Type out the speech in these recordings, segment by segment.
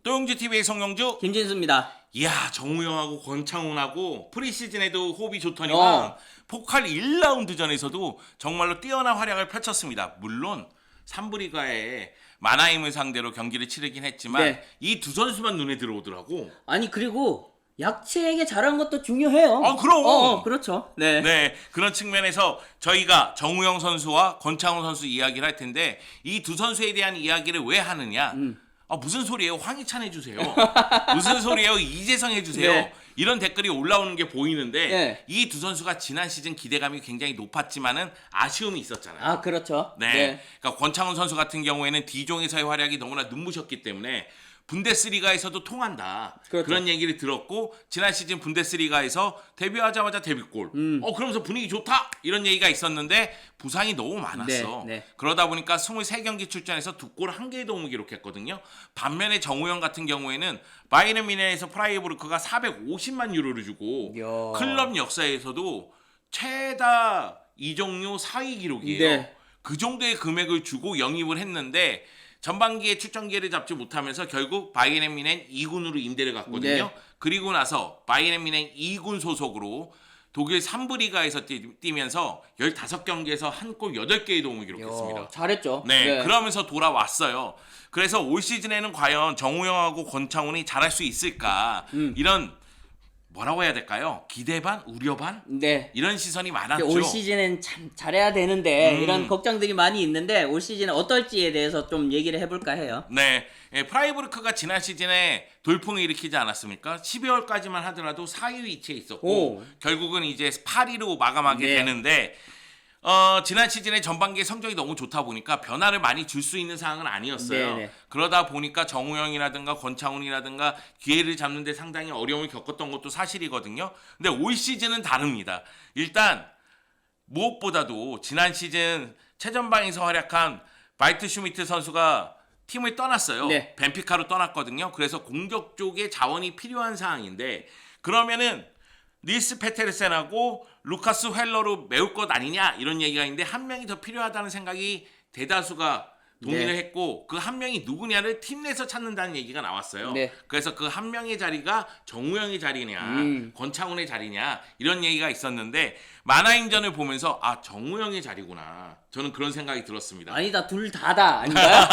또영주TV의 송영주. 김진수입니다. 이야, 정우영하고 권창훈하고 프리시즌에도 호흡이 좋더니만 포칼 1라운드전에서도 정말로 뛰어난 활약을 펼쳤습니다. 물론 3부 리가에 마나임을 상대로 경기를 치르긴 했지만 이 두 선수만 눈에 들어오더라고. 아니 그리고 약체에게 잘한 것도 중요해요. 아, 그럼. 그렇죠. 네. 네, 그런 측면에서 저희가 정우영 선수와 권창훈 선수 이야기를 할 텐데 이 두 선수에 대한 이야기를 왜 하느냐? 무슨 소리예요? 황희찬 해주세요. 무슨 소리예요? 이재성 해주세요. 네. 이런 댓글이 올라오는 게 보이는데 네. 이 두 선수가 지난 시즌 기대감이 굉장히 높았지만은 아쉬움이 있었잖아요. 아 그렇죠. 네. 그러니까 권창훈 선수 같은 경우에는 D종에서의 활약이 너무나 눈부셨기 때문에 분데스리가에서도 통한다. 그렇죠. 그런 얘기를 들었고 지난 시즌 분데스리가에서 데뷔하자마자 데뷔골. 그러면서 분위기 좋다. 이런 얘기가 있었는데 부상이 너무 많았어. 네. 그러다 보니까 23경기 출전해서 2골 1개의 도움을 기록했거든요. 반면에 정우영 같은 경우에는 바이에른 뮌헨에서 프라이부르크가 450만 유로를 주고 이야. 클럽 역사에서도 최다 이적료 4위 기록이에요. 네. 그 정도의 금액을 주고 영입을 했는데 전반기에 출전 기회를 잡지 못하면서 결국 바이에른 뮌헨 2군으로 임대를 갔거든요. 네. 그리고 나서 바이에른 뮌헨 2군 소속으로 독일 3부 리가에서 뛰면서 15경기에서 한 골 8개의 도움을 기록했습니다. 이야, 잘했죠. 네, 그러면서 돌아왔어요. 그래서 올 시즌에는 과연 정우영하고 권창훈이 잘할 수 있을까? 이런 뭐라고 해야 될까요? 기대 반, 우려 반? 네. 이런 시선이 많았죠. 올 시즌엔 참 잘해야 되는데 이런 걱정들이 많이 있는데 올 시즌에 어떨지에 대해서 좀 얘기를 해볼까 해요. 네, 프라이부르크가 지난 시즌에 돌풍을 일으키지 않았습니까? 12월까지만 하더라도 4위 위치에 있었고 결국은 이제 8위로 마감하게 네. 되는데 지난 시즌에 전반기에 성적이 너무 좋다 보니까 변화를 많이 줄 수 있는 상황은 아니었어요. 네네. 그러다 보니까 정우영이라든가 권창훈이라든가 기회를 잡는 데 상당히 어려움을 겪었던 것도 사실이거든요. 근데 올 시즌은 다릅니다. 일단 무엇보다도 지난 시즌 최전방에서 활약한 바이트 슈미트 선수가 팀을 떠났어요. 네. 벤피카로 떠났거든요. 그래서 공격 쪽에 자원이 필요한 상황인데 그러면은 닐스 페테르센하고 루카스 헬러로 메울 것 아니냐 이런 얘기가 있는데 한 명이 더 필요하다는 생각이 대다수가 동의를 했고 그 한 명이 누구냐를 팀 내에서 찾는다는 얘기가 나왔어요. 네. 그래서 그 한 명의 자리가 정우영의 자리냐 권창훈의 자리냐 이런 얘기가 있었는데 마나임전을 보면서 정우영의 자리구나 저는 그런 생각이 들었습니다. 아니다 둘 다다 아닌가요?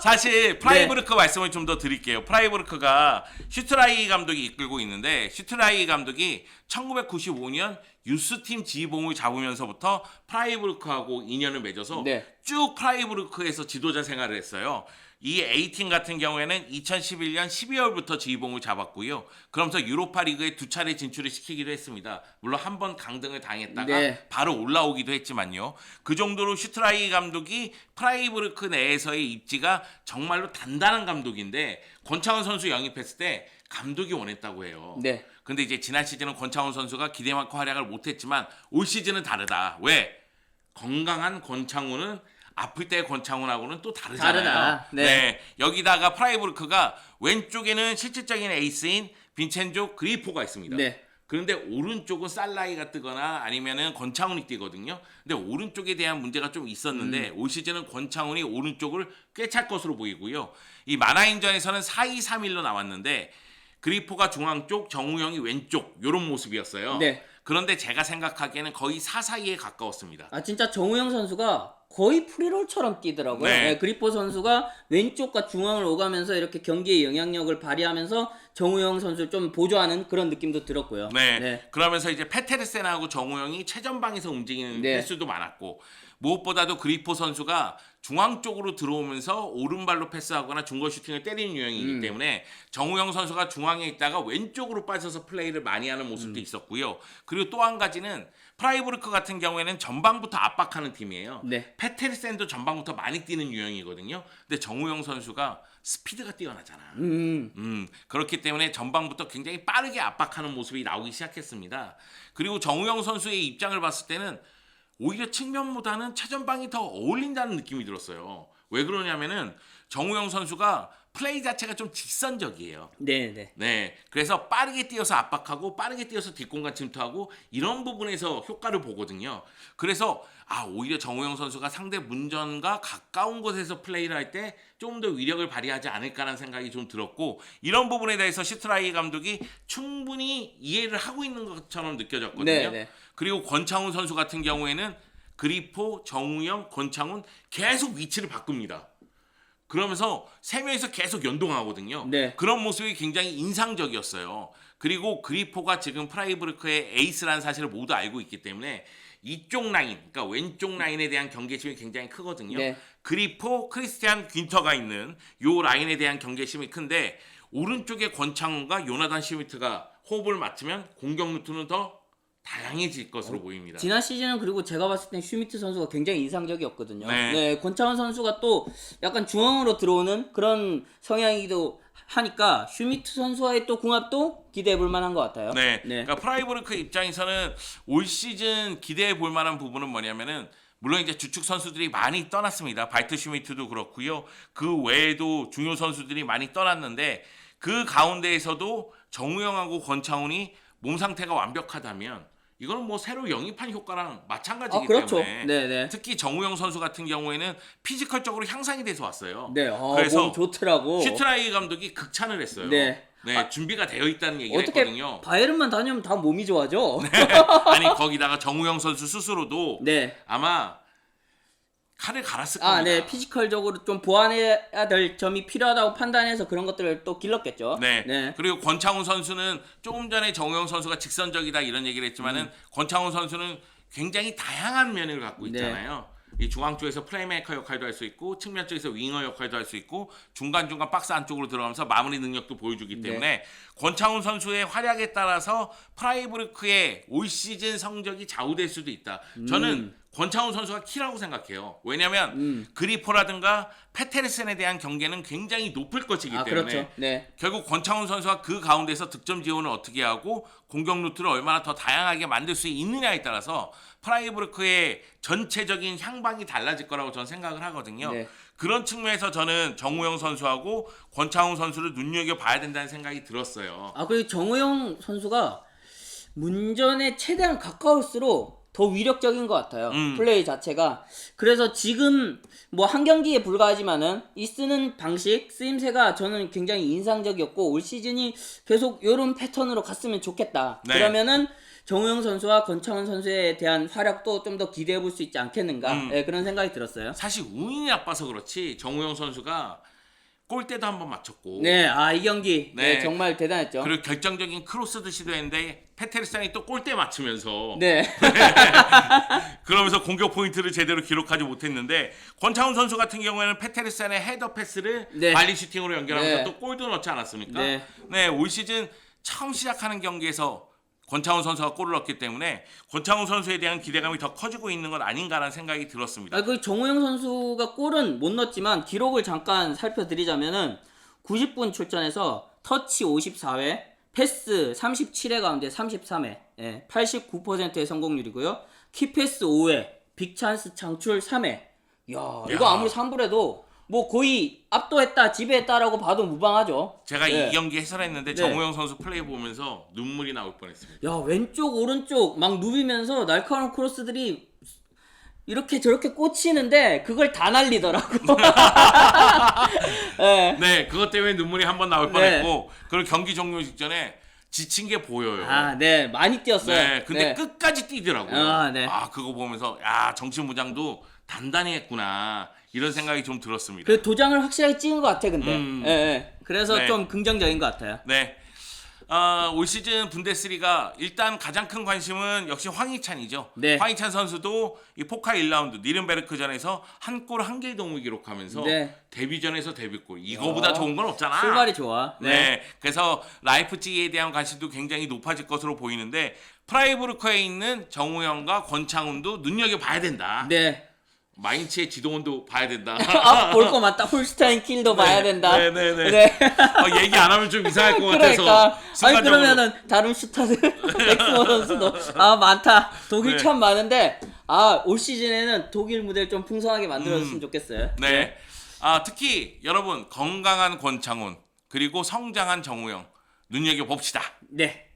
사실 프라이부르크 말씀을 좀 더 드릴게요. 프라이부르크가 슈트라이 감독이 이끌고 있는데 슈트라이 감독이 1995년 유스팀 지휘봉을 잡으면서부터 프라이부르크하고 인연을 맺어서 쭉 프라이부르크에서 지도자 생활을 했어요. 이 A팀 같은 경우에는 2011년 12월부터 지휘봉을 잡았고요. 그러면서 유로파 리그에 2차례 진출을 시키기도 했습니다. 물론 한 번 강등을 당했다가 바로 올라오기도 했지만요. 그 정도로 슈트라이 감독이 프라이부르크 내에서의 입지가 정말로 단단한 감독인데 권창훈 선수 영입했을 때 감독이 원했다고 해요. 근데 이제 지난 시즌은 권창훈 선수가 기대만큼 활약을 못했지만 올 시즌은 다르다. 왜? 건강한 권창훈은 아플 때 권창훈하고는 또 다르잖아요. 여기다가 프라이부르크가 왼쪽에는 실질적인 에이스인 빈첸조 그리포가 있습니다. 그런데 오른쪽은 살라이가 뜨거나 아니면은 권창훈이 뛰거든요. 근데 오른쪽에 대한 문제가 좀 있었는데 올 시즌은 권창훈이 오른쪽을 꿰찰 것으로 보이고요. 이 마나임전에서는 4-2-3-1로 나왔는데 그리포가 중앙 쪽, 정우영이 왼쪽 이런 모습이었어요. 그런데 제가 생각하기에는 거의 4-4-2에 가까웠습니다. 진짜 정우영 선수가 거의 프리롤처럼 뛰더라고요. 그리포 선수가 왼쪽과 중앙을 오가면서 이렇게 경기의 영향력을 발휘하면서 정우영 선수를 좀 보조하는 그런 느낌도 들었고요. 그러면서 이제 페테르센하고 정우영이 최전방에서 움직이는 횟수도 많았고 무엇보다도 그리포 선수가 중앙 쪽으로 들어오면서 오른발로 패스하거나 중거 슈팅을 때리는 유형이기 때문에 정우영 선수가 중앙에 있다가 왼쪽으로 빠져서 플레이를 많이 하는 모습도 있었고요. 그리고 또 한 가지는 프라이부르크 같은 경우에는 전방부터 압박하는 팀이에요. 페테르센도 전방부터 많이 뛰는 유형이거든요. 근데 정우영 선수가 스피드가 뛰어나잖아. 그렇기 때문에 전방부터 굉장히 빠르게 압박하는 모습이 나오기 시작했습니다. 그리고 정우영 선수의 입장을 봤을 때는 오히려 측면보다는 최전방이 더 어울린다는 느낌이 들었어요. 왜 그러냐면은 정우영 선수가 플레이 자체가 좀 직선적이에요. 네. 네, 그래서 빠르게 뛰어서 압박하고 빠르게 뛰어서 뒷공간 침투하고 이런 부분에서 효과를 보거든요. 그래서 오히려 정우영 선수가 상대 문전과 가까운 곳에서 플레이를 할 때 좀 더 위력을 발휘하지 않을까라는 생각이 좀 들었고, 이런 부분에 대해서 슈트라이 감독이 충분히 이해를 하고 있는 것처럼 느껴졌거든요. 네. 그리고 권창훈 선수 같은 경우에는 그리포, 정우영, 권창훈 계속 위치를 바꿉니다. 그러면서 세 명이서 계속 연동하거든요. 네. 그런 모습이 굉장히 인상적이었어요. 그리고 그리포가 지금 프라이부르크의 에이스라는 사실을 모두 알고 있기 때문에 이쪽 라인, 그러니까 왼쪽 라인에 대한 경계심이 굉장히 크거든요. 네. 그리포, 크리스티안 귄터가 있는 요 라인에 대한 경계심이 큰데, 오른쪽에 권창훈과 요나단 슈미트가 호흡을 맞추면 공격 루트는 더 다양해질 것으로 보입니다. 지난 시즌은 그리고 제가 봤을 땐 슈미트 선수가 굉장히 인상적이었거든요. 네. 권창훈 선수가 또 약간 중앙으로 들어오는 그런 성향이기도 하니까 슈미트 선수와의 또 궁합도 기대해 볼 만한 것 같아요. 네. 그러니까 프라이부르크 입장에서는 올 시즌 기대해 볼 만한 부분은 뭐냐면은, 물론 이제 주축 선수들이 많이 떠났습니다. 발트 슈미트도 그렇고요. 그 외에도 중요 선수들이 많이 떠났는데, 그 가운데에서도 정우영하고 권창훈이 몸 상태가 완벽하다면 이거는 뭐 새로 영입한 효과랑 마찬가지이기 그렇죠. 때문에 네. 특히 정우영 선수 같은 경우에는 피지컬적으로 향상이 돼서 왔어요. 네. 그래서 몸 좋더라고. 슈트라이 감독이 극찬을 했어요. 네. 준비가 되어 있다는 얘기를 어떻게 했거든요. 바이에른만 다니면 다 몸이 좋아져. 아니 거기다가 정우영 선수 스스로도 네. 아마 칼을 갈았을 겁니다. 네. 피지컬적으로 좀 보완해야 될 점이 필요하다고 판단해서 그런 것들을 또 길렀겠죠. 네. 그리고 권창훈 선수는 조금 전에 정우영 선수가 직선적이다 이런 얘기를 했지만은 권창훈 선수는 굉장히 다양한 면을 갖고 있잖아요. 이 중앙 쪽에서 플레이메이커 역할도 할 수 있고, 측면 쪽에서 윙어 역할도 할 수 있고, 중간중간 박스 안쪽으로 들어가면서 마무리 능력도 보여주기 때문에 권창훈 선수의 활약에 따라서 프라이부르크의 올 시즌 성적이 좌우될 수도 있다. 저는 권창훈 선수가 키라고 생각해요. 왜냐하면 그리포라든가 페테르센에 대한 경계는 굉장히 높을 것이기 때문에 그렇죠. 네. 결국 권창훈 선수가 그 가운데서 득점 지원을 어떻게 하고 공격 루트를 얼마나 더 다양하게 만들 수 있느냐에 따라서 프라이부르크의 전체적인 향방이 달라질 거라고 저는 생각을 하거든요. 네. 그런 측면에서 저는 정우영 선수하고 권창훈 선수를 눈여겨봐야 된다는 생각이 들었어요. 그리고 정우영 선수가 문전에 최대한 가까울수록 더 위력적인 것 같아요. 플레이 자체가. 그래서 지금 뭐 한 경기에 불과하지만은 이 쓰는 방식, 쓰임새가 저는 굉장히 인상적이었고, 올 시즌이 계속 이런 패턴으로 갔으면 좋겠다. 네. 그러면은 정우영 선수와 권창훈 선수에 대한 활약도 좀 더 기대해 볼 수 있지 않겠는가. 그런 생각이 들었어요. 사실 운이 나빠서 그렇지 정우영 선수가 골대도 한번 맞췄고, 이 경기 정말 대단했죠. 그리고 결정적인 크로스도 시도했는데 페테르산이 또 골대 맞추면서 그러면서 공격 포인트를 제대로 기록하지 못했는데, 권창훈 선수 같은 경우에는 페테르산의 헤더 패스를 발리 슈팅으로 연결하면서 또 골도 넣지 않았습니까? 올 시즌 처음 시작하는 경기에서 권창훈 선수가 골을 넣었기 때문에 권창훈 선수에 대한 기대감이 더 커지고 있는 건 아닌가라는 생각이 들었습니다. 그 정우영 선수가 골은 못 넣었지만 기록을 잠깐 살펴드리자면은 90분 출전해서 터치 54회, 패스 37회 가운데 33회, 89%의 성공률이고요. 키패스 5회, 빅찬스 창출 3회. 이거 아무리 3부래도 뭐 거의 압도했다, 지배했다라고 봐도 무방하죠. 제가 이 경기 해설했는데 정우영 선수 플레이 보면서 눈물이 나올 뻔했습니다. 왼쪽 오른쪽 막 누비면서 날카로운 크로스들이 이렇게 저렇게 꽂히는데 그걸 다 날리더라고. 그것 때문에 눈물이 한 번 나올 뻔했고, 그리고 경기 종료 직전에 지친 게 보여요. 많이 뛰었어요. 근데 끝까지 뛰더라고요. 네. 그거 보면서 정신무장도 단단히 했구나 이런 생각이 좀 들었습니다. 그 도장을 확실하게 찍은 것 같아, 근데. 그래서 좀 긍정적인 것 같아요. 올 시즌 분데스리가 일단 가장 큰 관심은 역시 황희찬이죠. 황희찬 선수도 이 포카 1라운드 니른베르크전에서 한 골 한 개의 동을 기록하면서 데뷔전에서 데뷔골. 이거보다 좋은 건 없잖아. 출발이 좋아. 그래서 라이프치히에 대한 관심도 굉장히 높아질 것으로 보이는데, 프라이부르크에 있는 정우영과 권창훈도 눈여겨봐야 된다. 마인츠의 지동원도 봐야 된다. 볼 거 맞다. 홀스타인 킬도 봐야 된다. 얘기 안 하면 좀 이상할 것 같아서. 그러면은 다른 슈타들 엑스모 선수도 많다. 독일 참 많은데 올 시즌에는 독일 무대를 좀 풍성하게 만들어줬으면 좋겠어요. 특히 여러분 건강한 권창훈 그리고 성장한 정우영 눈여겨봅시다. 네.